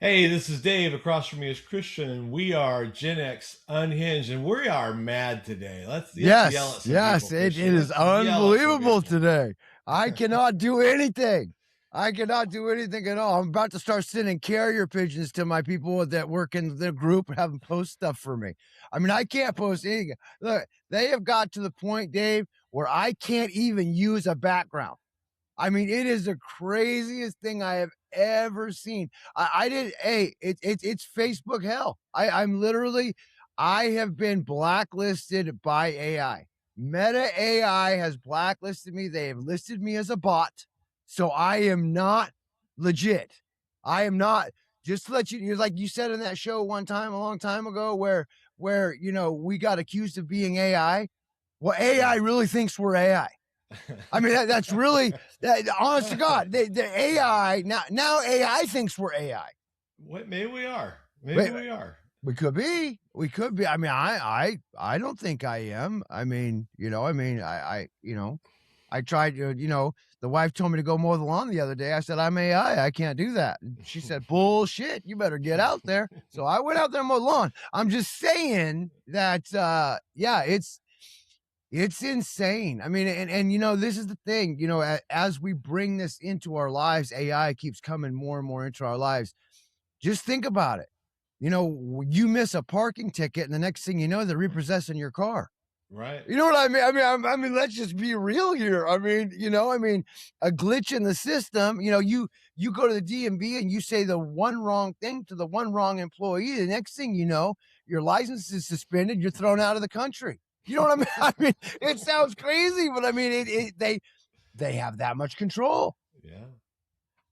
Hey, this is Dave. Across from me is Christian, and we are Gen X Unhinged, and we are mad today. Let's yell Yes, at some yes, people, it Christian. is Let's yell at some unbelievable people. today. I cannot do anything. I cannot do anything at all. I'm about to start sending carrier pigeons to my people that work in the group and have them post stuff for me. I mean, I can't post anything. Look, they have got to the point, Dave, where I can't even use a background. I mean, it is the craziest thing I have ever seen. I did. Hey, it's Facebook hell. I'm literally. I have been blacklisted by AI. Meta AI has blacklisted me. They have listed me as a bot, so I am not legit. I am not. Just to let you, like you said in that show one time a long time ago, where we got accused of being AI. Well, AI Yeah. really thinks we're AI. I mean, that's really, honest to God, the AI now AI thinks we're AI. What? Maybe we are. Maybe Wait, we are. we could be. We could be. I mean, I don't think I am. I mean, I tried to, the wife told me to go mow the lawn the other day. I said, I'm AI. I can't do that. And she said, bullshit. You better get out there. So I went out there and mowed the lawn. I'm just saying that, yeah, it's insane. I mean, and this is the thing, as we bring this into our lives, AI keeps coming more and more into our lives. Just think about it. You miss a parking ticket, and the next thing you know, they're repossessing your car. Right. You know what I mean? I mean, let's just be real here. I mean, a glitch in the system. You go to the DMV and you say the one wrong thing to the one wrong employee. The next thing you know, your license is suspended. You're thrown out of the country. You know what I mean? I mean, it sounds crazy, but I mean, they have that much control. Yeah.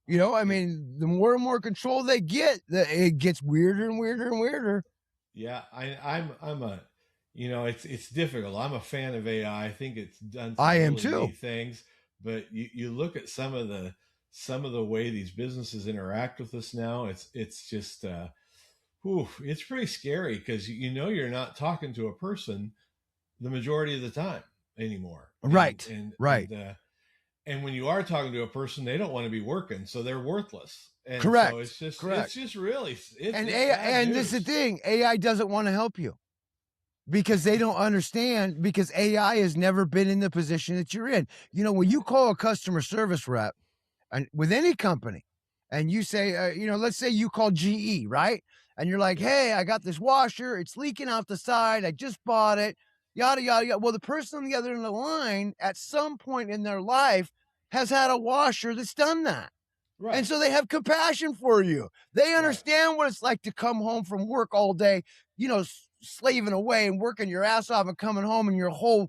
I It, mean, the more and more control they get, it gets weirder and weirder and weirder. yeah. I'm a. It's difficult. I'm a fan of AI. I think it's done I some am really too. neat things, but you look at some of the way these businesses interact with us now. It's just it's pretty scary because you're not talking to a person the majority of the time anymore. And Right, and right. and and when you are talking to a person, they don't want to be working, so they're worthless. And so Correct, it's correct. just really And it's bad and this is the news. thing, AI doesn't want to help you because they don't understand, because AI has never been in the position that you're in. When you call a customer service rep and with any company and you say, let's say you call GE, right? And you're like, Yeah. hey, I got this washer, it's leaking out the side, I just bought it, yada yada yada. Well, the person on the other end of the line at some point in their life has had a washer that's done that. And Right. so they have compassion for you. They Right. understand what it's like to come home from work all day, slaving away and working your ass off and coming home and your whole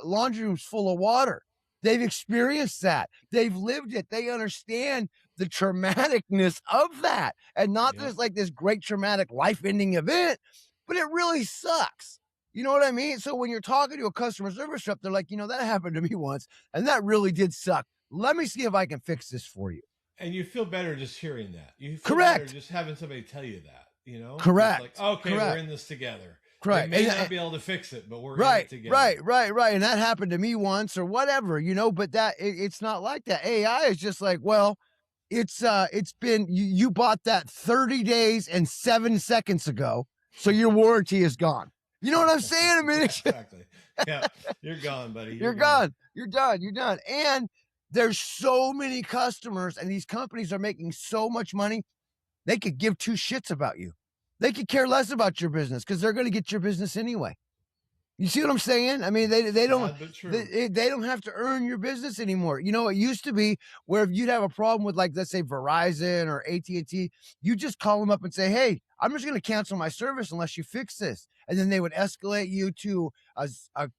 laundry room's full of water. They've experienced that. They've lived it. They understand the traumaticness of that. And not Yep. just like this great traumatic life-ending event, but it really sucks. You know what I mean? So when you're talking to a customer service rep, they're like, that happened to me once, and that really did suck. Let me see if I can fix this for you. And you feel better just hearing that. You feel better Correct. just having somebody tell you that. It's like, Correct. okay, we're Correct. in this together. They Correct. may not be able to fix it, but we're in it Right, together. right, right, right. And that happened to me once or whatever, but it's not like that. AI is just like, well, it's been you bought that 30 days and 7 seconds ago, so your warranty is gone. You know what I'm saying? I mean, Yeah, exactly. Yeah, you're gone, buddy. You're you're gone. gone. You're done. You're done. And there's so many customers, and these companies are making so much money. They could give two shits about you. They could care less about your business because they're going to get your business anyway. You see what I'm saying? I mean, they don't Sad but true. they don't have to earn your business anymore. It used to be where if you'd have a problem with, like, let's say Verizon or AT&T, you just call them up and say, "Hey, I'm just going to cancel my service unless you fix this," and then they would escalate you to a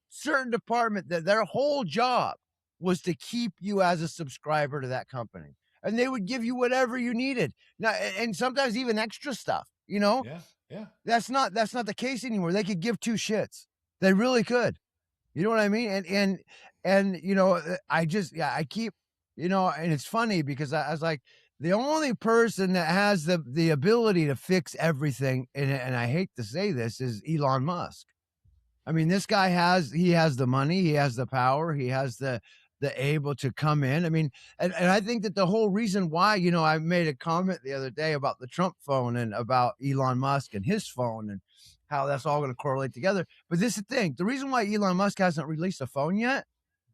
certain department that their whole job was to keep you as a subscriber to that company, and they would give you whatever you needed. Now, and sometimes even extra stuff. Yeah, yeah. That's not the case anymore. They could give two shits. They really could. You know what I mean? And I just, yeah, I keep, and it's funny because I was like, the only person that has the ability to fix everything, and I hate to say this, is Elon Musk. I mean, this guy he has the money, he has the power, he has able to come in. I mean, and I think that the whole reason why, I made a comment the other day about the Trump phone and about Elon Musk and his phone and how that's all going to correlate together. But this is the thing. The reason why Elon Musk hasn't released a phone yet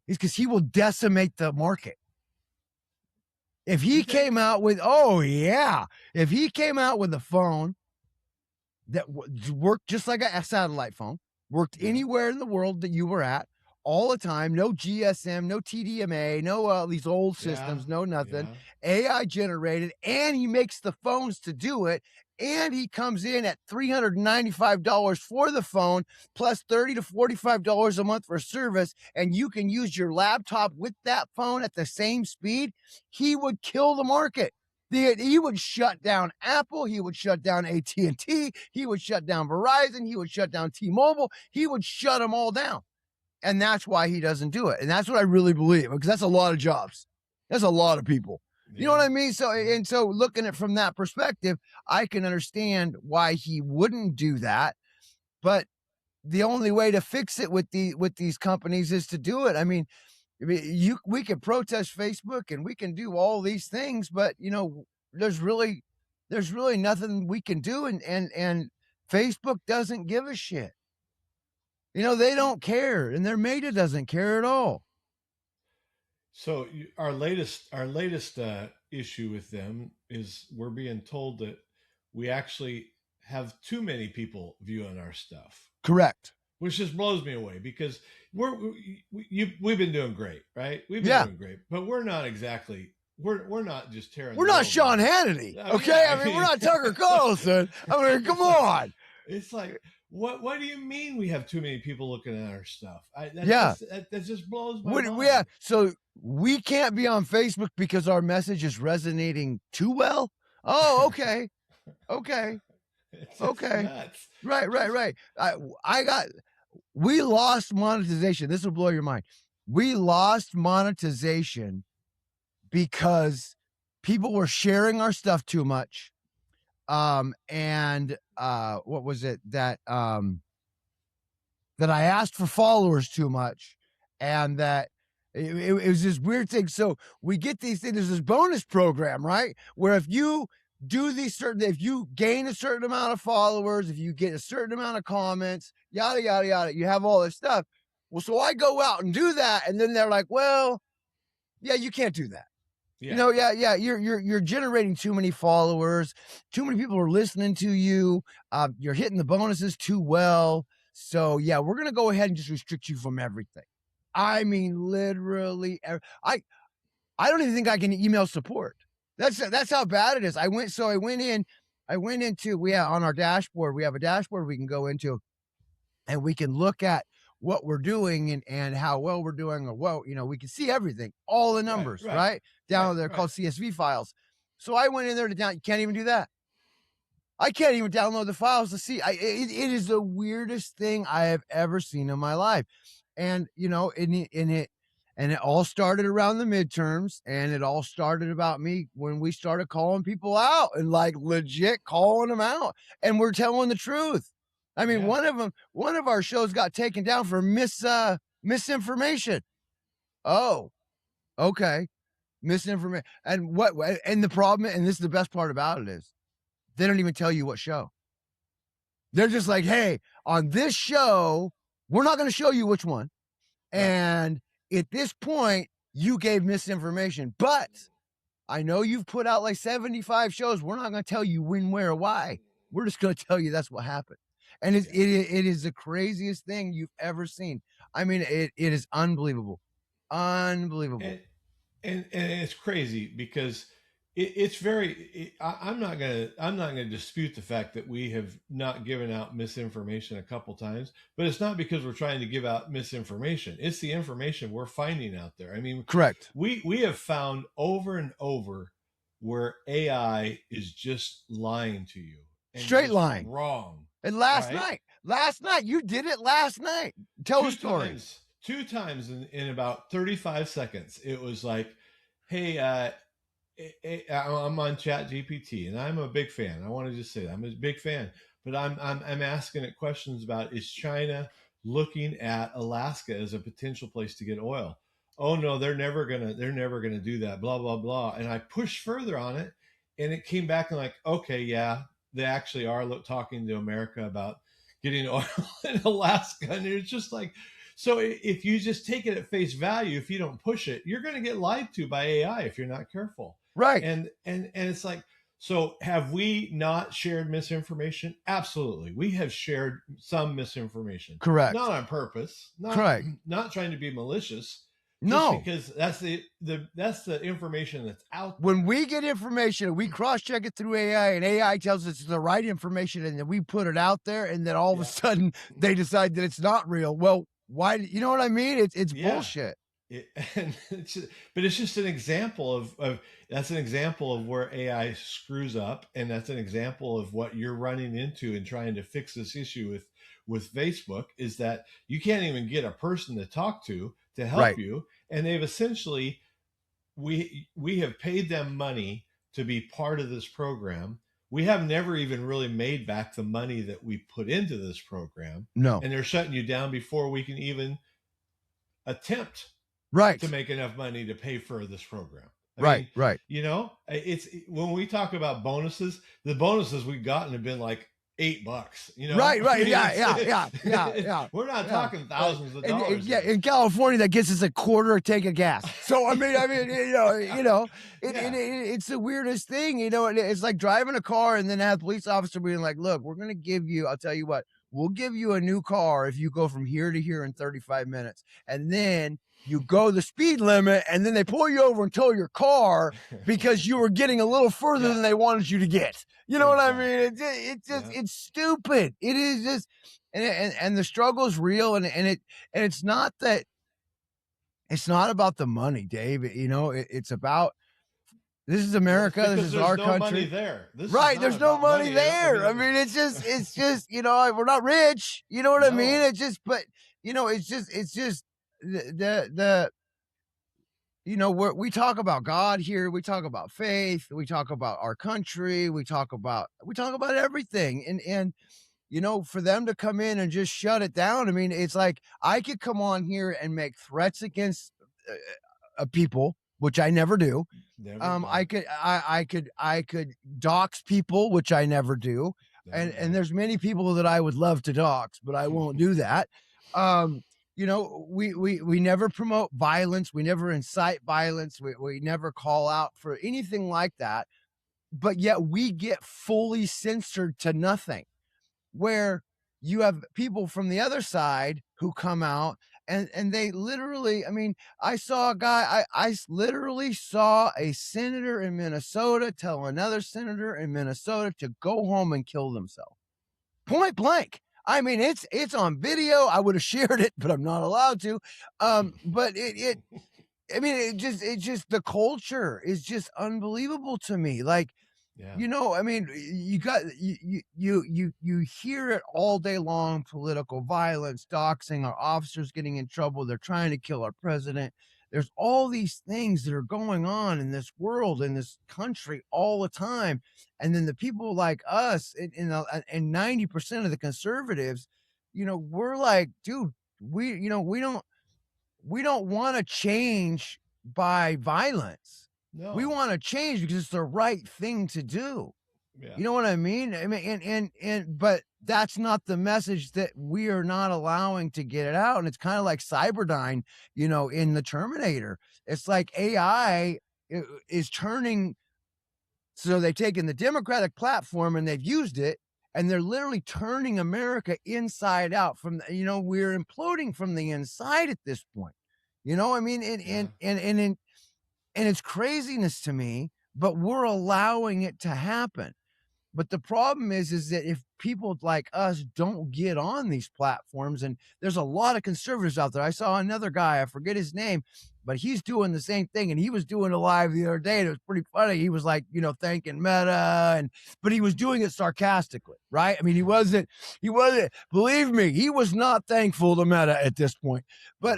is because he will decimate the market. If he came out with, if he came out with a phone that worked just like a satellite phone, worked anywhere in the world that you were at, all the time, no GSM, no TDMA, no these old systems, no nothing, AI generated, and he makes the phones to do it, and he comes in at $395 for the phone, plus $30 to $45 a month for service, and you can use your laptop with that phone at the same speed, he would kill the market. He would shut down Apple. He would shut down AT&T. He would shut down Verizon. He would shut down T-Mobile. He would shut them all down. And that's why he doesn't do it. And that's what I really believe, because that's a lot of jobs. That's a lot of people. You know what I mean? So, and so looking at it from that perspective, I can understand why he wouldn't do that. But the only way to fix it with these companies is to do it. I mean, we can protest Facebook and we can do all these things, but there's really nothing we can do. And Facebook doesn't give a shit. They don't care, and their meta doesn't care at all. So our latest issue with them is we're being told that we actually have too many people viewing our stuff. Correct. Which just blows me away, because we've been doing great, right? We've been doing great, but we're not exactly. We're not just tearing. We're not Sean Hannity, okay? I mean, we're not Tucker Carlson. I mean, come on. It's like, what do you mean we have too many people looking at our stuff? That just blows my mind. Yeah, so we can't be on Facebook because our message is resonating too well? Oh, okay. Okay. Okay. Nuts. Right. We lost monetization. This will blow your mind. We lost monetization because people were sharing our stuff too much. And what was it that I asked for followers too much, and that it was this weird thing. So we get these things. There's this bonus program, right? Where if you do if you gain a certain amount of followers, if you get a certain amount of comments, yada, yada, yada, you have all this stuff. Well, so I go out and do that. And then they're like, well, yeah, you can't do that. Yeah. You're generating too many followers. Too many people are listening to you. You're hitting the bonuses too well. So yeah, we're going to go ahead and just restrict you from everything. I mean, literally, I don't even think I can email support. That's how bad it is. I went into, on our dashboard, we have a dashboard we can go into, and we can look at what we're doing and how well we're doing, or we can see everything, all the numbers, right? Down there called CSV files. So I went in there you can't even do that. I can't even download the files to see. It is the weirdest thing I have ever seen in my life. And, it all started around the midterms, and it all started about me when we started calling people out and like legit calling them out. And we're telling the truth. I mean, one of our shows got taken down for misinformation. Oh, okay. Misinformation. And and the problem, and this is the best part about it, is they don't even tell you what show. They're just like, hey, on this show, we're not going to show you which one. And at this point, you gave misinformation, but I know you've put out like 75 shows. We're not going to tell you when, where, or why. We're just going to tell you that's what happened. And it is the craziest thing you've ever seen. I mean, it is unbelievable. Unbelievable. And it's crazy because it's very, I'm not gonna dispute the fact that we have not given out misinformation a couple times, but it's not because we're trying to give out misinformation. It's the information we're finding out there. I mean, correct. We have found over and over where AI is just lying to you. Straight lying. Wrong. And last night, you did it last night. Tell a story. Two times in about 35 seconds. It was like, hey, I'm on Chat GPT, and I'm a big fan. I want to just say that I'm a big fan, but I'm asking it questions about, is China looking at Alaska as a potential place to get oil? oh no, they're never gonna do that, blah blah blah. And I pushed further on it, and it came back and like, okay, yeah, they actually are talking to America about getting oil in Alaska, and it's just like, so if you just take it at face value, if you don't push it, you're going to get lied to by AI if you're not careful. Right. And it's like, so have we not shared misinformation? Absolutely. We have shared some misinformation. Correct. Not on purpose. Correct. Not trying to be malicious. No. Because that's the information that's out there. When we get information, we cross-check it through AI, and AI tells us it's the right information, and then we put it out there, and then all of a sudden they decide that it's not real. Well, why? You know what I mean? It's bullshit. But it's just an example of that's an example of where AI screws up, and that's an example of what you're running into in trying to fix this issue with Facebook, is that you can't even get a person to talk to help you, and they've essentially, we have paid them money to be part of this program. We have never even really made back the money that we put into this program. No. And they're shutting you down before we can even attempt to make enough money to pay for this program. I mean, you know, it's when we talk about bonuses, the bonuses we've gotten have been like $8, you know? Right. Yeah. We're not talking thousands of dollars. In California, that gets us a quarter a tank of gas. So I mean, it's the weirdest thing. You know, it's like driving a car and then have a police officer being like, "Look, we're going to give you. I'll tell you what. We'll give you a new car if you go from here to here in 35 minutes, and then." You go the speed limit, and then they pull you over and tow your car because you were getting a little further than they wanted you to get. You know what I mean? It's stupid. It is just, and the struggle is real, and it's not that. It's not about the money, Dave. You know, it's about. This is America. This is our country. Money there. There's no money there. I mean, it's just, you know, we're not rich. You know what I mean? It's just, but you know, it's just. You know, we talk about God here, we talk about faith, we talk about our country, we talk about everything, and you know, for them to come in and just shut it down, I mean, it's like I could come on here and make threats against people, which I never do. I could dox people, which I never do, and there's many people that I would love to dox, but I won't do that. You know, we never promote violence. We never incite violence. We never call out for anything like that. But yet we get fully censored to nothing, where you have people from the other side who come out and they literally, I mean, I saw a guy, I literally saw a senator in Minnesota tell another senator in Minnesota to go home and kill themselves. Point blank. I mean, it's on video. I would have shared it, but I'm not allowed to. But I mean, it just the culture is just unbelievable to me. Like, you know, I mean, you hear it all day long: political violence, doxing, our officers getting in trouble. They're trying to kill our president. There's all these things that are going on in this world, in this country all the time. And then the people like us and 90% of the conservatives, you know, we're like, dude, we don't want to change by violence. No. We want to change because it's the right thing to do. Yeah. You know what I mean? I mean, but that's not the message that we are not allowing to get it out. And it's kind of like Cyberdyne, you know, in the Terminator. It's like AI is turning. So they've taken the Democratic platform and they've used it, and they're literally turning America inside out. From, you know, we're imploding from the inside at this point. You know, I mean, and it's craziness to me, but we're allowing it to happen. But the problem is that if people like us don't get on these platforms, and there's a lot of conservatives out there. I saw another guy, I forget his name, but he's doing the same thing. And he was doing a live the other day, and it was pretty funny. He was like, you know, thanking Meta, but he was doing it sarcastically, right? I mean, he wasn't, believe me, he was not thankful to Meta at this point. But,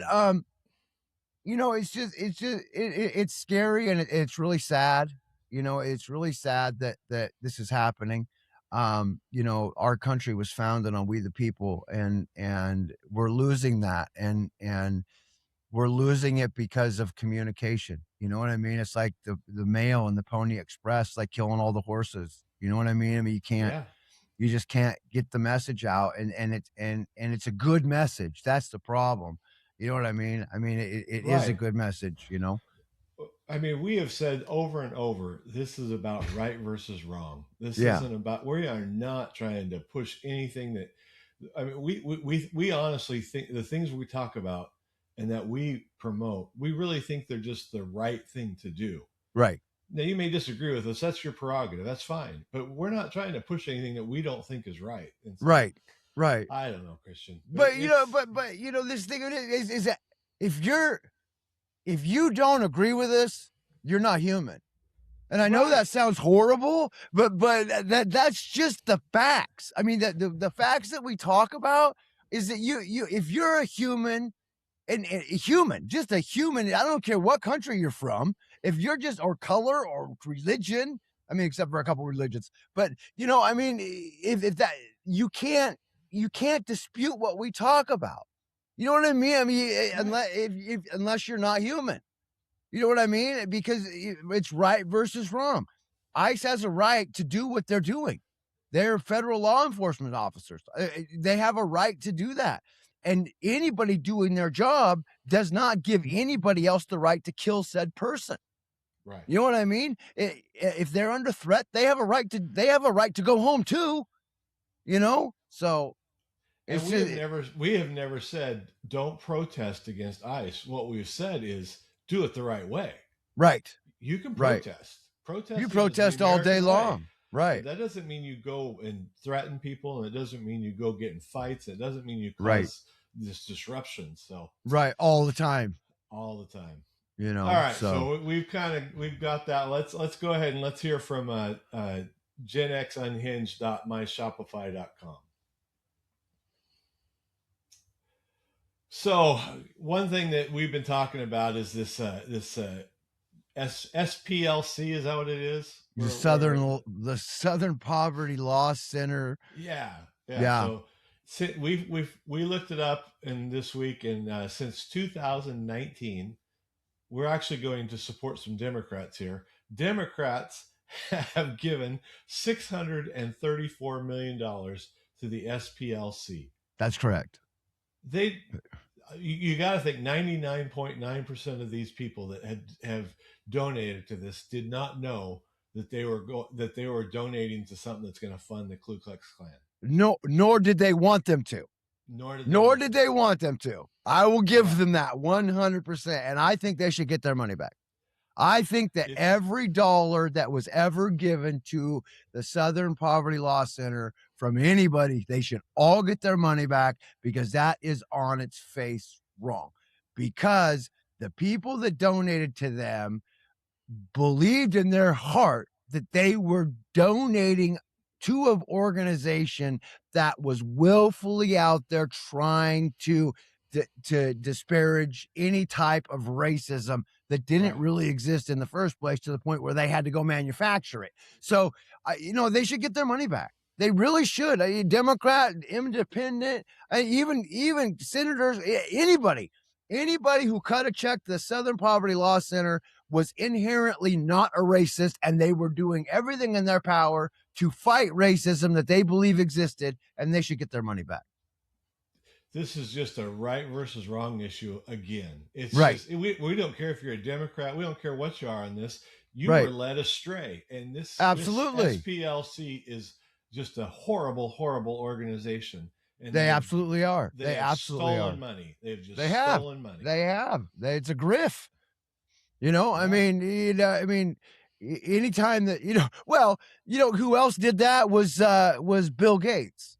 you know, it's scary, and it's really sad. You know, it's really sad that this is happening. You know, our country was founded on we the people, and we're losing that, and we're losing it because of communication. You know what I mean? It's like the mail and the Pony Express, like killing all the horses. You know what I mean? I mean, Yeah. you just can't get the message out, and it's a good message. That's the problem. You know what I mean? I mean, it is a Right. good message, you know? I mean, we have said over and over, this is about right versus wrong. This Yeah. isn't about, we are not trying to push anything that, I mean, we honestly think the things we talk about and that we promote, we really think they're just the right thing to do. Right. Now, you may disagree with us. That's your prerogative. That's fine. But we're not trying to push anything that we don't think is right. And so, Right. Right. I don't know, Christian. But you know, but you know, this thing is that if you don't agree with this, you're not human. And I know Right. that sounds horrible, but that's just the facts. I mean, the facts that we talk about is that you if you're a human and a human, just a human, I don't care what country you're from, if you're just or color or religion, I mean, except for a couple religions, but you know, I mean, if that you can't dispute what we talk about. You know what I mean? I mean, unless you're not human. You know what I mean? Because it's right versus wrong. ICE has a right to do what they're doing. They're federal law enforcement officers. They have a right to do that. And anybody doing their job does not give anybody else the right to kill said person. Right. You know what I mean? If they're under threat, they have a right to go home too. You know? So and we have never said don't protest against ICE. What we've said is do it the right way. Right. You can protest. Right. You protest all day long. Way. Right. But that doesn't mean you go and threaten people, and it doesn't mean you go get in fights. It doesn't mean you cause this disruption. So right, all the time. All the time. You know. All right. So we've got that. Let's go ahead and let's hear from Gen X Unhinged.myshopify.com. So one thing that we've been talking about is this SPLC. Is that what it is? The Southern Poverty Law Center. Yeah. So we looked it up in this week, and since 2019, we're actually going to support some Democrats here. Democrats have given $634 million to the SPLC. That's correct. You got to think 99.9% of these people that have donated to this did not know that they were donating to something that's going to fund the Ku Klux Klan. No, nor did they want them to. Nor did they want them to. I will give them that 100%, and I think they should get their money back. I think that every dollar that was ever given to the Southern Poverty Law Center from anybody, they should all get their money back, because that is on its face wrong. Because the people that donated to them believed in their heart that they were donating to an organization that was willfully out there trying to disparage any type of racism that didn't really exist in the first place, to the point where they had to go manufacture it. So, they should get their money back. They really should. Democrat, independent, even senators, anybody who cut a check to the Southern Poverty Law Center was inherently not a racist, and they were doing everything in their power to fight racism that they believe existed, and they should get their money back. This is just a right versus wrong issue again. It's right. We don't care if you're a Democrat. We don't care what you are on this. You were led astray. And this SPLC is just a horrible, horrible organization. And they absolutely are. They absolutely stolen money. They've just stolen money. They have. It's a grift. I mean, anytime that, who else did that was Bill Gates.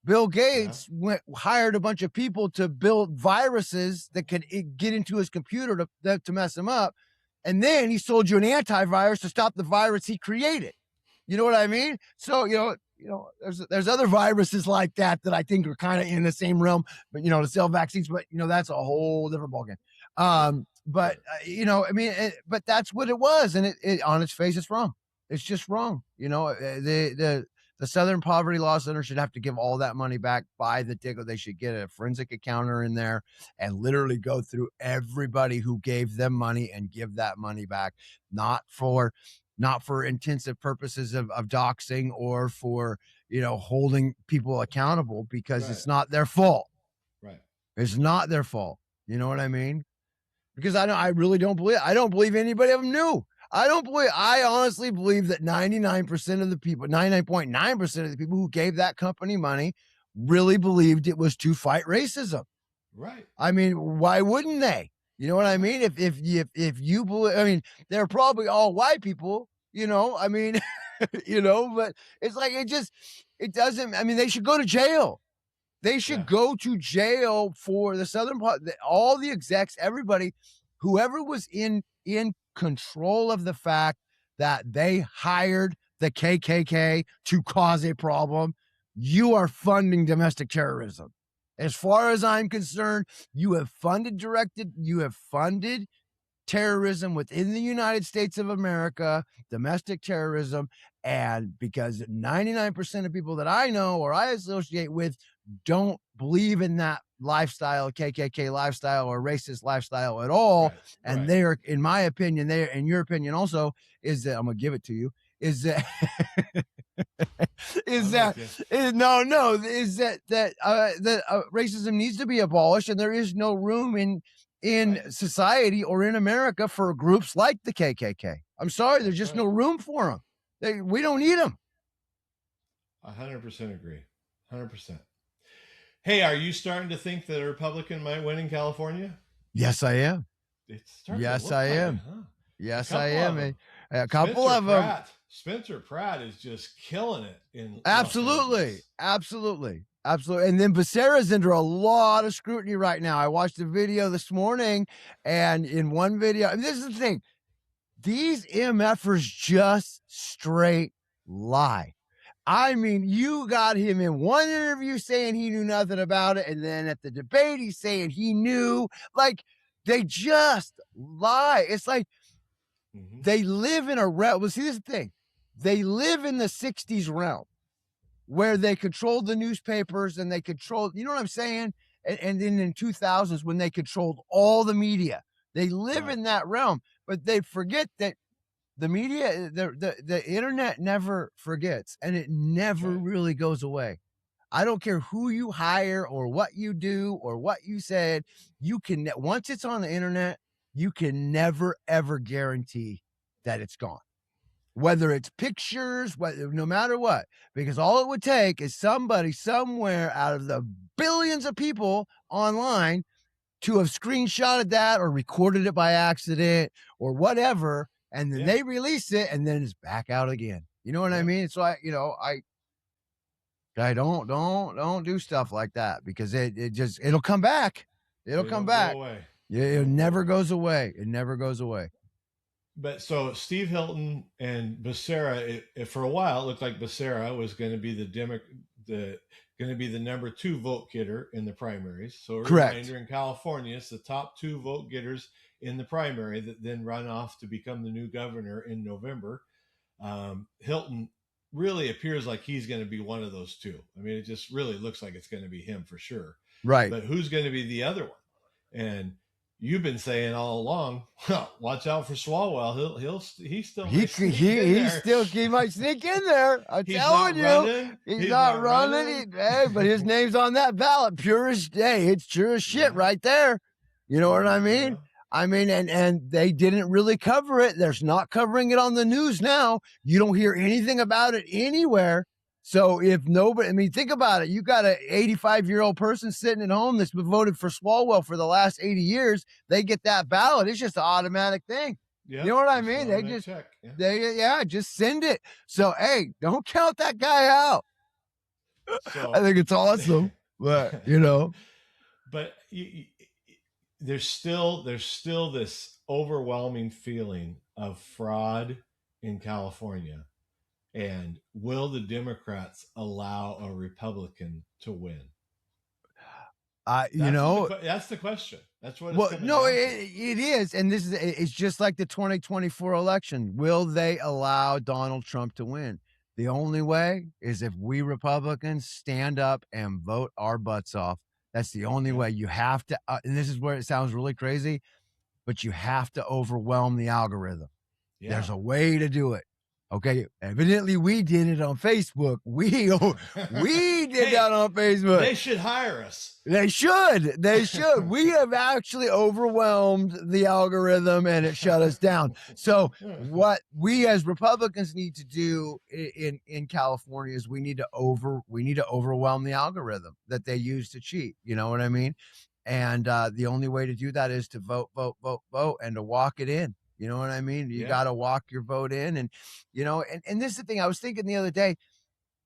Bill Gates hired a bunch of people to build viruses that could get into his computer to mess him up. And then he sold you an antivirus to stop the virus he created. You know what I mean? So, there's other viruses like that I think are kind of in the same realm, but, to sell vaccines, but, that's a whole different ballgame. But, but that's what it was. And it on its face, it's wrong. It's just wrong. The The Southern Poverty Law Center should have to give all that money back by the ticket. They should get a forensic accountant in there and literally go through everybody who gave them money and give that money back, not for intensive purposes of doxing or for, holding people accountable, because it's not their fault. Right. It's not their fault. You know what I mean? Because I really don't believe anybody of them knew. I honestly believe that 99% of the people, 99.9% of the people who gave that company money really believed it was to fight racism. Right. I mean, why wouldn't they? You know what I mean? If you believe, I mean, they're probably all white people, I mean, but it's like, it doesn't, I mean, they should go to jail. They should go to jail for the Southern part, all the execs, everybody, whoever was in control of the fact that they hired the KKK to cause a problem. You are funding domestic terrorism. As far as I'm concerned, you have funded terrorism within the United States of America, domestic terrorism. And because 99% of people that I know or I associate with don't believe in that lifestyle, KKK lifestyle or racist lifestyle at all. And they are, in my opinion, in your opinion also, is that, I'm going to give it to you, is that, racism needs to be abolished, and there is no room in society or in America for groups like the KKK. I'm sorry, there's just no room for them. We don't need them. 100% agree. 100%. Hey, are you starting to think that a Republican might win in California? Yes, I am. Yes, I am. Huh? Yes, I am. A couple of them. Spencer Pratt is just killing it in absolutely. And then Becerra's under a lot of scrutiny right now. I watched a video this morning, and in one video, and this is the thing, these MFers just straight lie. I mean, you got him in one interview saying he knew nothing about it, and then at the debate he's saying he knew. Like, they just lie. It's like they live in a realm. Well, see, this is the thing. They live in the 60s realm where they controlled the newspapers and they controlled, you know what I'm saying? And then in 2000s when they controlled all the media. They live in that realm, but they forget that the media, the internet never forgets, and it never really goes away. I don't care who you hire or what you do or what you said. You can, once it's on the internet, you can never, ever guarantee that it's gone. Whether it's pictures, no matter what, because all it would take is somebody somewhere out of the billions of people online to have screenshotted that or recorded it by accident or whatever. And then they release it, and then it's back out again. You know what I mean? So I don't do stuff like that, because it'll come back. It'll come back. Yeah, it never goes away. It never goes away. But so Steve Hilton and Becerra, for a while, it looked like Becerra was going to be the number 2 vote getter in the primaries. So a reminder, in California, it's the top 2 vote getters in the primary that then run off to become the new governor in November. Hilton really appears like he's going to be one of those 2. I mean, it just really looks like it's going to be him for sure. Right. But who's going to be the other one? And you've been saying all along, watch out for Swalwell. He might sneak in there. I'm telling you, he's not running. But his name's on that ballot. It's pure as shit right there. You know what I mean? Yeah. I mean, and they didn't really cover it. There's not covering it on the news now. You don't hear anything about it anywhere. So if nobody, I mean, think about it. You got an 85-year-old person sitting at home that's been voted for Swalwell for the last 80 years. They get that ballot. It's just an automatic thing. Yep. You know what I mean? They just, just send it. So, hey, don't count that guy out. So, I think it's awesome, but but there's still this overwhelming feeling of fraud in California. And will the Democrats allow a Republican to win? That's the question. That's what it's coming down to. It is. And it's just like the 2024 election. Will they allow Donald Trump to win? The only way is if we Republicans stand up and vote our butts off. That's the only way. You have to, and this is where it sounds really crazy, but you have to overwhelm the algorithm. Yeah. There's a way to do it. Okay. Evidently, we did it on Facebook. We did that on Facebook. They should hire us. They should. They should. We have actually overwhelmed the algorithm and it shut us down. So what we as Republicans need to do in California is we need to overwhelm the algorithm that they use to cheat. You know what I mean? And the only way to do that is to vote, and to walk it in. You know what I mean? You got to walk your vote in. And, you know, and this is the thing I was thinking the other day,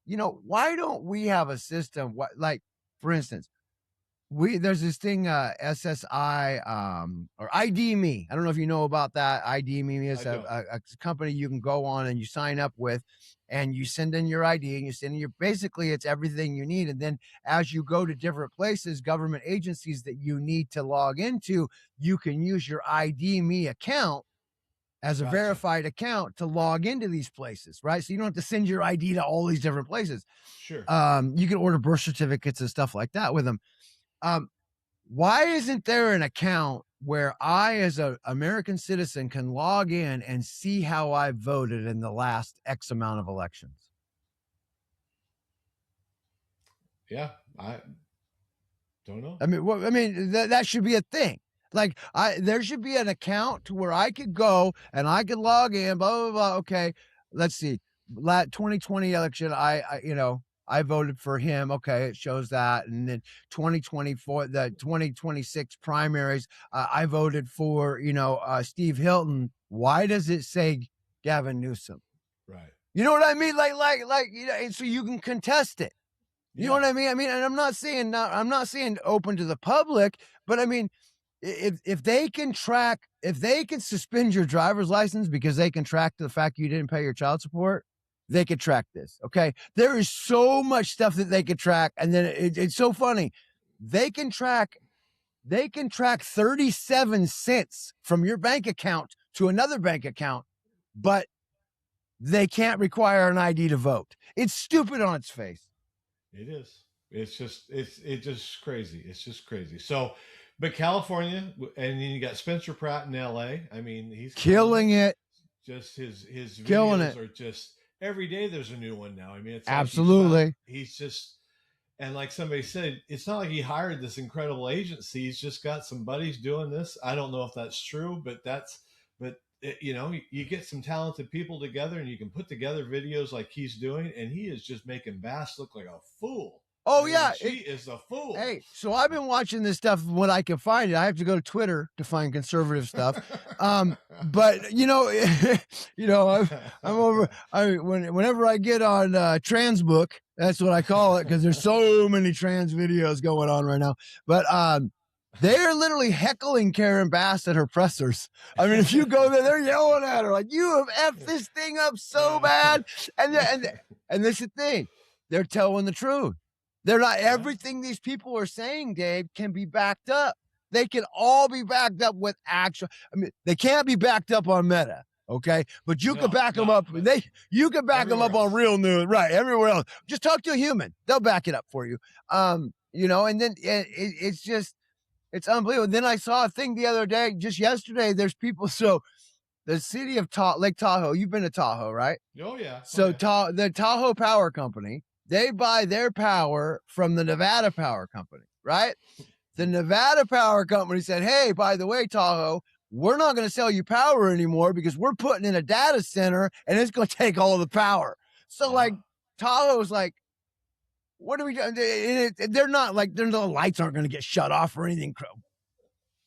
you know, why don't we have a system? Like, for instance, there's this thing, SSI, or ID Me. I don't know if you know about that. ID Me is a company you can go on and you sign up with, and you send in your ID and you send in basically it's everything you need. And then as you go to different places, government agencies that you need to log into, you can use your ID Me account as a verified account to log into these places, right? So you don't have to send your ID to all these different places. Sure. You can order birth certificates and stuff like that with them. Why isn't there an account where I, as an American citizen, can log in and see how I voted in the last X amount of elections? Yeah, I don't know. I mean, that should be a thing. Like there should be an account to where I could go and I could log in, blah, blah, blah. Okay. Let's see. 2020 election. I voted for him. Okay. It shows that. And then 2024, the 2026 primaries, I voted for, Steve Hilton. Why does it say Gavin Newsom? Right. You know what I mean? Like, and so you can contest it. You know what I mean? And I'm not saying open to the public, but I mean, if they can suspend your driver's license because they can track the fact you didn't pay your child support, they could track this. Okay. There is so much stuff that they could track. And then it's so funny. They can track 37 cents from your bank account to another bank account, but they can't require an ID to vote. It's stupid on its face. It is. It's just crazy. It's just crazy. So, but California, and then you got Spencer Pratt in LA. I mean, he's killing it. Just his killing videos are just every day. There's a new one now. I mean, it's absolutely. Like he's just, and like somebody said, it's not like he hired this incredible agency. He's just got some buddies doing this. I don't know if that's true, but you get some talented people together and you can put together videos like he's doing, and he is just making Bass look like a fool. Oh, yeah. She is a fool. Hey, so I've been watching this stuff when I can find it. I have to go to Twitter to find conservative stuff. But I'm over. Whenever I get on Transbook, that's what I call it, because there's so many trans videos going on right now. But they're literally heckling Karen Bass at her pressers. I mean, if you go there, they're yelling at her like, "You have effed this thing up so bad." And this is the thing. They're telling the truth. They're not, everything these people are saying, Dave, can be backed up. They can all be backed up with they can't be backed up on Meta. Okay. But you can back them up. You can back them up on real news. Right. Everywhere else. Just talk to a human. They'll back it up for you. And then it's unbelievable. Then I saw a thing the other day, just yesterday, there's people. So the city of Lake Tahoe, you've been to Tahoe, right? Oh yeah. So the Tahoe Power Company, they buy their power from the Nevada Power Company, right? The Nevada Power Company said, "Hey, by the way, Tahoe, we're not going to sell you power anymore because we're putting in a data center and it's going to take all the power." So like Tahoe's like, what are we doing? They're not like, the lights aren't going to get shut off or anything.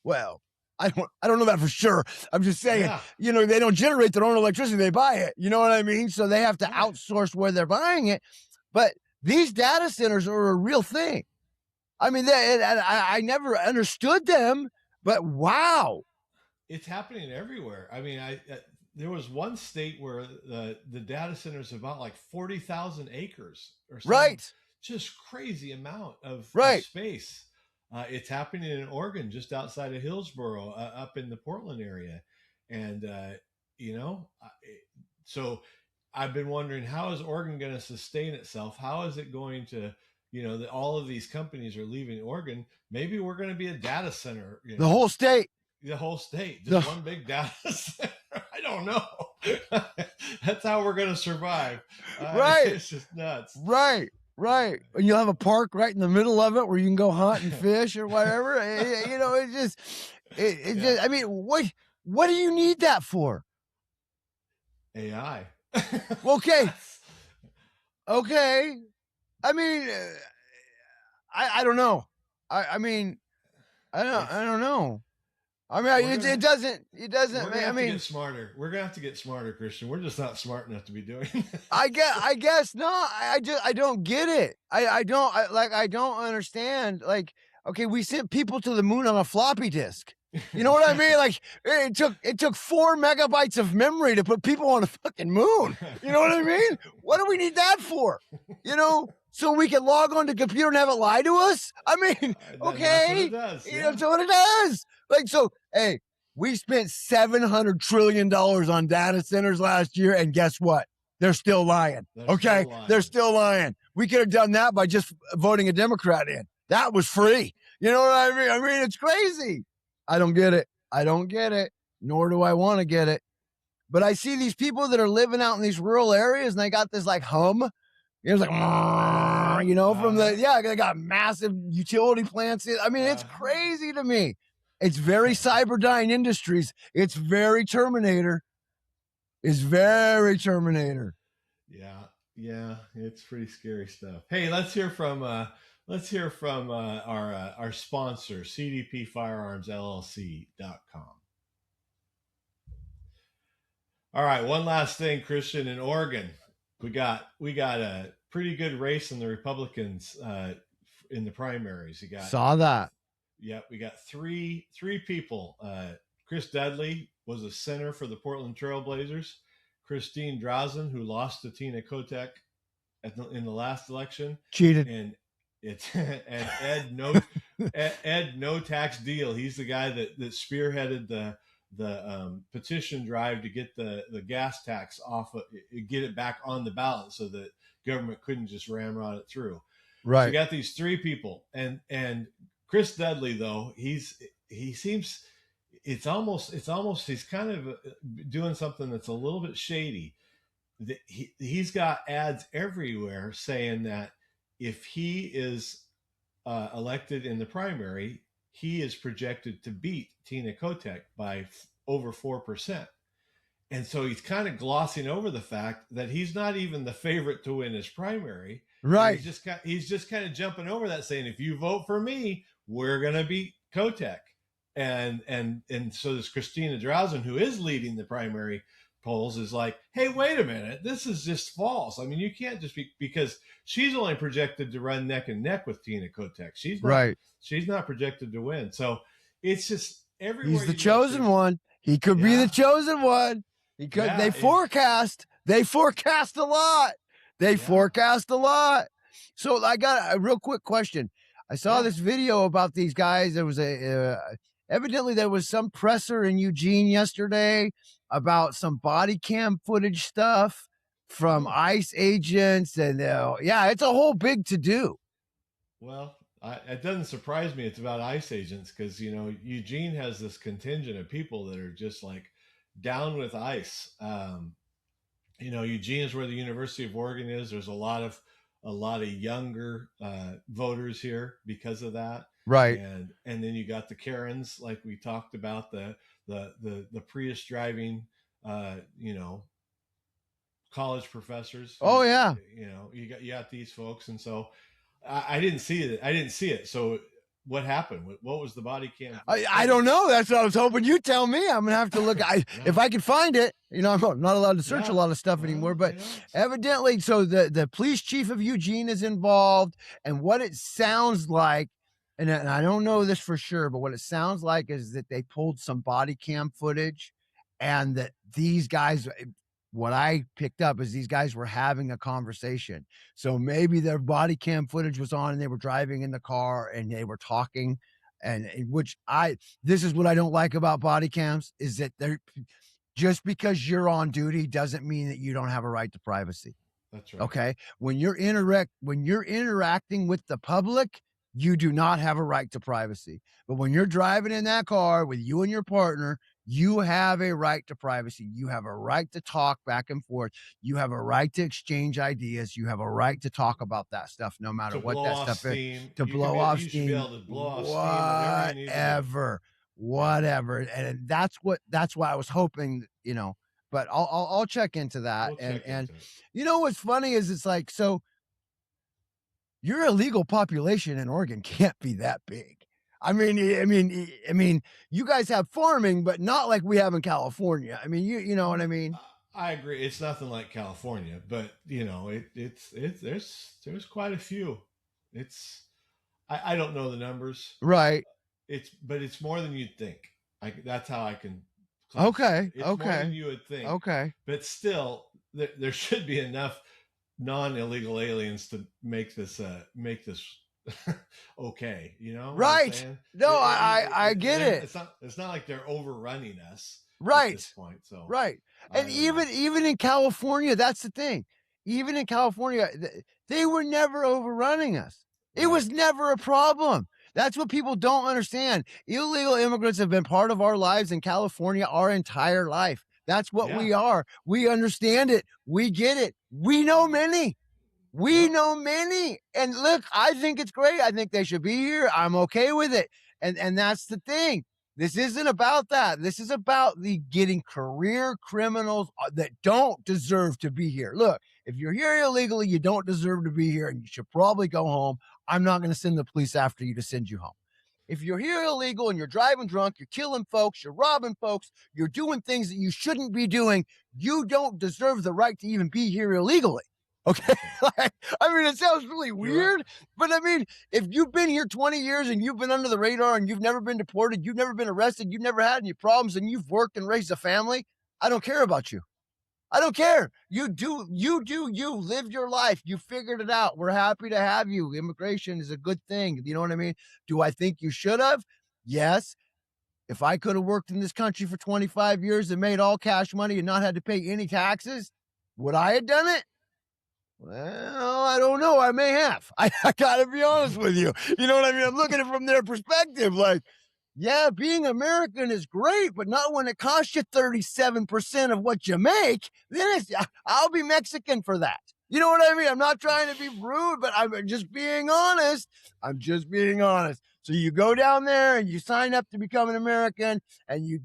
Well, I don't know that for sure. I'm just saying, they don't generate their own electricity. They buy it. You know what I mean? So they have to outsource where they're buying it. But these data centers are a real thing. I mean, I never understood them, but wow. It's happening everywhere. I mean, there was one state where the data centers about like 40,000 acres or something. Right. Just crazy amount of space. It's happening in Oregon, just outside of Hillsboro, up in the Portland area. And, so I've been wondering, how is Oregon going to sustain itself? How is it going to, all of these companies are leaving Oregon. Maybe we're going to be a data center, The whole state. The whole state, just one big data center. I don't know. That's how we're going to survive. Right. It's just nuts. Right. And you'll have a park right in the middle of it where you can go hunt and fish or whatever. It's just, I mean, what do you need that for? AI. Okay. I mean, I don't know. I mean, I don't know. I mean, it doesn't. We're gonna have to get smarter. We're gonna have to get smarter, Christian. We're just not smart enough to be doing this. I guess not. I don't get it. I don't understand. Like, okay, we sent people to the moon on a floppy disk. You know what I mean? Like, it took 4 megabytes of memory to put people on the fucking moon. You know what I mean? What do we need that for? So we can log on the computer and have it lie to us? I mean, okay. That's what it does. That's what it does. Like, so, hey, we spent $700 trillion on data centers last year, and guess what? They're still lying. They're still lying. We could have done that by just voting a Democrat in. That was free. You know what I mean? I mean, it's crazy. I don't get it. Nor do I want to get it. But I see these people that are living out in these rural areas, and they got this like hum. It's like, from they got massive utility plants. I mean, it's crazy to me. It's very Cyberdyne Industries. It's very Terminator. Yeah, it's pretty scary stuff. Hey, let's hear from our sponsor, CDPFirearmsLLC.com. All right, one last thing, Christian. In Oregon, we got a pretty good race in the Republicans in the primaries. Saw that. Yep, we got three people. Chris Dudley was a center for the Portland Trailblazers. Christine Drazen, who lost to Tina Kotek in the last election, cheated. And Ed No Tax Deal. He's the guy that spearheaded the petition drive to get the gas tax off, get it back on the ballot, so that government couldn't just ramrod it through. Right. So you got these three people, and Chris Dudley, though, it's almost he's kind of doing something that's a little bit shady. He's got ads everywhere saying that if he is elected in the primary, he is projected to beat Tina Kotek by over 4%. And so he's kind of glossing over the fact that he's not even the favorite to win his primary. Right. He's just kind of jumping over that, saying, if you vote for me, we're going to beat Kotek. And so this Christina Drazen, who is leading the primary polls, is like, hey, wait a minute, this is just false. I mean, you can't just be, because she's only projected to run neck and neck with Tina Kotek. She's not projected to win. So it's just everywhere. He's the chosen one. He could be the chosen one. He could. They forecast a lot. Forecast a lot. So I got a real quick question. I saw this video about these guys. There was evidently there was some presser in Eugene yesterday about some body cam footage stuff from ICE agents, and it's a whole big to do. Well, it doesn't surprise me it's about ICE agents, because Eugene has this contingent of people that are just like down with ICE. Eugene is where the University of Oregon is. There's a lot of younger voters here because of that. Right. And then you got the Karens, like we talked about, the Prius driving, college professors. You got these folks. And so I didn't see it. So what happened? What was the body cam? I don't know. That's what I was hoping you'd tell me. I'm gonna have to look. If I can find it. I'm not allowed to search a lot of stuff anymore. But evidently, so the police chief of Eugene is involved, and what it sounds like, and I don't know this for sure, but what it sounds like is that they pulled some body cam footage, and that these guys. What I picked up is these guys were having a conversation. So maybe their body cam footage was on and they were driving in the car and they were talking, and this is what I don't like about body cams, is that just because you're on duty doesn't mean that you don't have a right to privacy. That's right. Okay. When you're interacting with the public, you do not have a right to privacy. But when you're driving in that car with you and your partner, you have a right to privacy. You have a right to talk back and forth. You have a right to exchange ideas. You have a right to talk about that stuff, no matter To what blow that off stuff is. steam. To You blow off should be steam, able to blow off steam, whatever you need to do. whatever. And that's why I was hoping, but I'll check into that. We'll check And into it. you know what's funny is it's like, so your illegal population in Oregon can't be that big. I mean, you guys have farming, but not like we have in California. I mean, you know what I mean? I agree. It's nothing like California, but it's there's quite a few. I don't know the numbers. Right. But it's more than you'd think. That's how I can. Okay. It's more than you would think. Okay. But still, there should be enough non-illegal aliens to make this okay. You know. Right. No, I get it. It's not like they're overrunning us. Right. At this point. So. Right. And even in California, that's the thing. Even in California, they were never overrunning us. It was never a problem. That's what people don't understand. Illegal immigrants have been part of our lives in California our entire life. That's what we are. We understand it. We get it. We know many. We know many. And look, I think it's great. I think they should be here. I'm okay with it. And that's the thing. This isn't about that. This is about the getting career criminals that don't deserve to be here. Look, if you're here illegally, you don't deserve to be here, and you should probably go home. I'm not going to send the police after you to send you home. If you're here illegal and you're driving drunk, you're killing folks, you're robbing folks, you're doing things that you shouldn't be doing, you don't deserve the right to even be here illegally. Okay. I mean, it sounds really weird, but I mean, if you've been here 20 years and you've been under the radar and you've never been deported, you've never been arrested, you've never had any problems, and you've worked and raised a family, I don't care about you. I don't care. You live your life. You figured it out. We're happy to have you. Immigration is a good thing. You know what I mean? Do I think you should have? Yes. If I could have worked in this country for 25 years and made all cash money and not had to pay any taxes, would I have done it? Well, I don't know. I may have. I gotta be honest with you. You know what I mean? I'm looking at it from their perspective. Like, yeah, being American is great, but not when it costs you 37% of what you make. Then I'll be Mexican for that. You know what I mean? I'm not trying to be rude, but I'm just being honest. So you go down there and you sign up to become an American, and you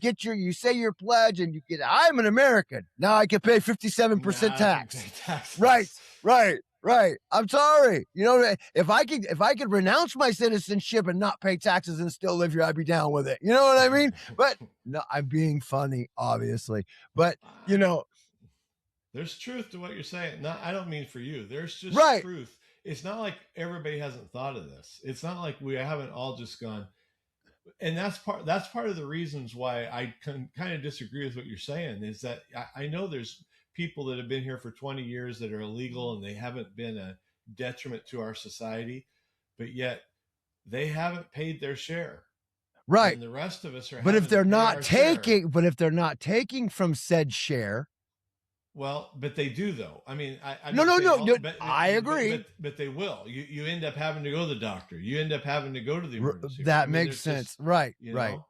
say your pledge, and I'm an American. Now I can pay 57% tax. Right. I'm sorry. You know, if I could renounce my citizenship and not pay taxes and still live here, I'd be down with it. You know what I mean? But no, I'm being funny, obviously. But there's truth to what you're saying. No, I don't mean for you. There's just truth. It's not like everybody hasn't thought of this. It's not like we haven't all just gone. And that's part of the reasons why I kind of disagree with what you're saying, is that I know there's people that have been here for 20 years that are illegal and they haven't been a detriment to our society, but yet they haven't paid their share. Right. And the rest of us are. But if they're not taking from said share. Well, but they do, though. I mean, I agree. But they will. You end up having to go to the doctor. You end up having to go to the emergency room. That makes sense. Right.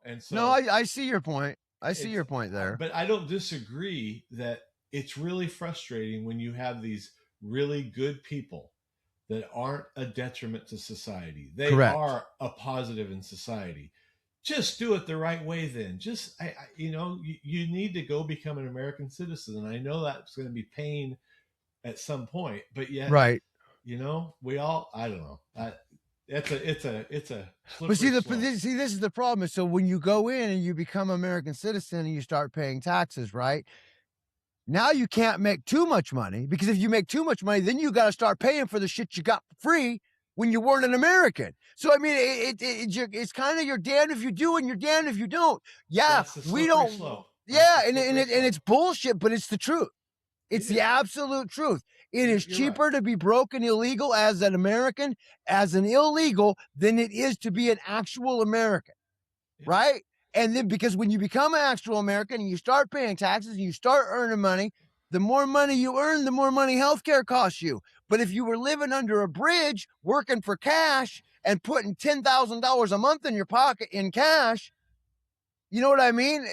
And so, no, I see your point. I see your point there. But I don't disagree that it's really frustrating when you have these really good people that aren't a detriment to society. They are a positive in society. Just do it the right way then. Just, you need to go become an American citizen. And I know that's going to be pain at some point, but yet, we all, I don't know. It's a but see, this is the problem. So when you go in and you become an American citizen and you start paying taxes, right? Now you can't make too much money, because if you make too much money, then you got to start paying for the shit you got free when you weren't an American. So, I mean, it's kind of you're damned if you do and you're damned if you don't. Yeah, we don't. Slope. Yeah, and it's bullshit, but it's the truth. It's the absolute truth. It is cheaper to be broke and illegal as an American, as an illegal, than it is to be an actual American, right? And then because when you become an actual American and you start paying taxes and you start earning money, the more money you earn, the more money healthcare costs you. But if you were living under a bridge, working for cash and putting $10,000 a month in your pocket in cash, you know what I mean?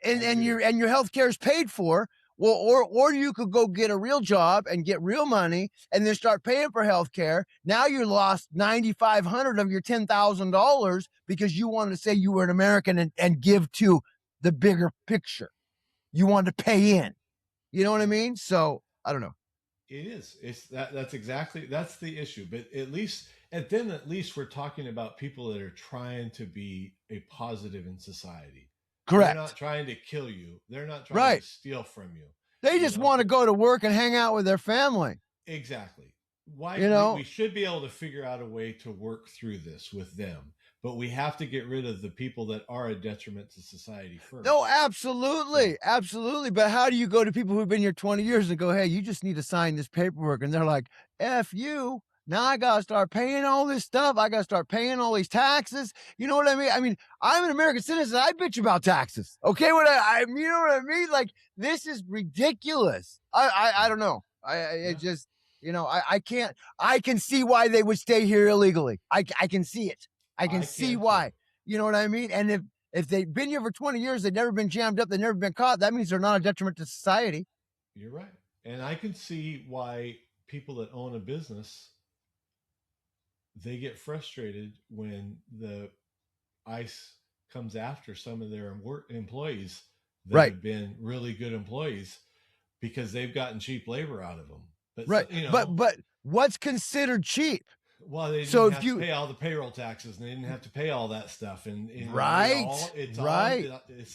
And your healthcare is paid for. Well, or you could go get a real job and get real money and then start paying for healthcare. Now you lost $9,500 of your $10,000 because you wanted to say you were an American and give to the bigger picture. You wanted to pay in. You know what I mean? So I don't know. It is. It's that's the issue. But at least we're talking about people that are trying to be a positive in society. Correct. They're not trying to kill you. They're not trying to steal from you. They just want to go to work and hang out with their family. Exactly. Why we should be able to figure out a way to work through this with them. But we have to get rid of the people that are a detriment to society first. No, absolutely. Absolutely. But how do you go to people who've been here 20 years and go, hey, you just need to sign this paperwork? And they're like, F you. Now I got to start paying all this stuff. I got to start paying all these taxes. You know what I mean? I mean, I'm an American citizen. I bitch about taxes. Okay. You know what I mean? Like, this is ridiculous. I don't know. I just, I can see why they would stay here illegally. I can see it. I can see why. You know what I mean? And if they've been here for 20 years, they've never been jammed up, they've never been caught, that means they're not a detriment to society. You're right. And I can see why people that own a business, they get frustrated when the ICE comes after some of their employees that have been really good employees because they've gotten cheap labor out of them. But, but what's considered cheap? Well, they didn't have to pay all the payroll taxes, and they didn't have to pay all that stuff, and it's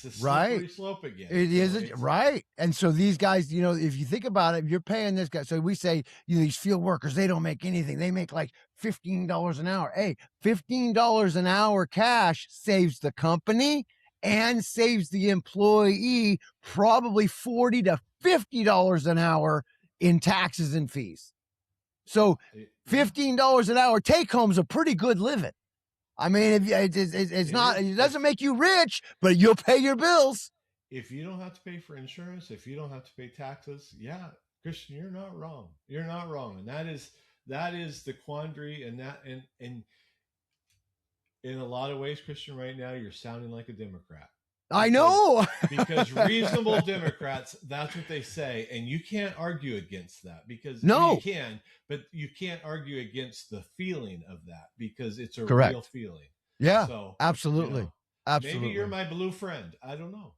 a slippery slope again. It is right, and so these guys, if you think about it, you're paying this guy. So we say these field workers, they don't make anything; they make like $15 an hour. Hey, $15 an hour cash saves the company and saves the employee probably $40 to $50 an hour in taxes and fees. So $15 an hour take home is a pretty good living. I mean, it doesn't make you rich, but you'll pay your bills. If you don't have to pay for insurance, if you don't have to pay taxes, yeah, Christian, you're not wrong. You're not wrong. And that is the quandary, and in a lot of ways, Christian, right now, you're sounding like a Democrat. I know. Because reasonable Democrats, that's what they say. And you can't argue against that because you can, but you can't argue against the feeling of that because it's a real feeling. Yeah, so, absolutely. Absolutely. Maybe you're my blue friend. I don't know.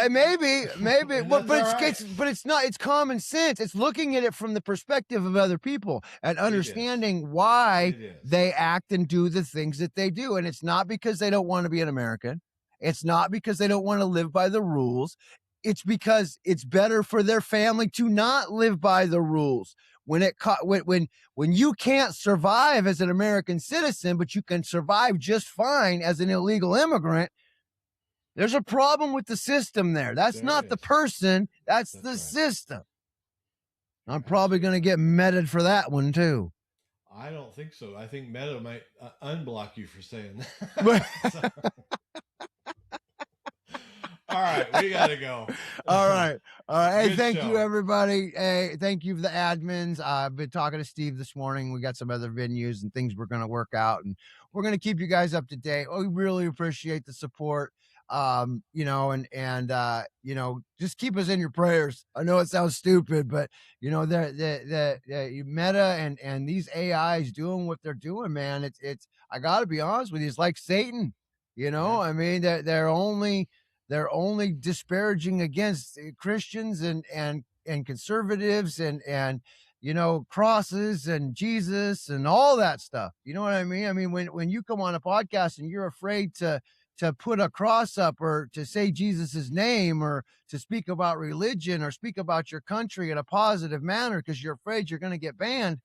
Maybe, but it's not. It's common sense. It's looking at it from the perspective of other people and understanding why they act and do the things that they do. And it's not because they don't want to be an American. It's not because they don't want to live by the rules. It's because it's better for their family to not live by the rules. When you can't survive as an American citizen, but you can survive just fine as an illegal immigrant, there's a problem with the system there. That's not the person. That's the system. I'm probably going to get meted for that one too. I don't think so. I think Meta might unblock you for saying that. All right, we gotta go. All right. Hey, thank you, everybody. Hey, thank you for the admins. I've been talking to Steve this morning. We got some other venues and things we're gonna work out, and we're gonna keep you guys up to date. We really appreciate the support. And just keep us in your prayers. I know it sounds stupid, but the Meta and these AIs doing what they're doing, man. It's I gotta be honest with you, it's like Satan. I mean, they're only disparaging against Christians and conservatives and crosses and Jesus and all that stuff. You know what I mean? I mean, when you come on a podcast and you're afraid to put a cross up or to say Jesus's name or to speak about religion or speak about your country in a positive manner because you're afraid you're going to get banned,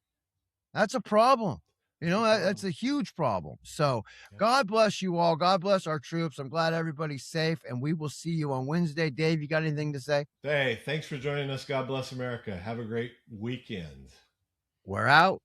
that's a problem. That's a huge problem. So God bless you all. God bless our troops. I'm glad everybody's safe, and we will see you on Wednesday. Dave, you got anything to say? Hey, thanks for joining us. God bless America. Have a great weekend. We're out.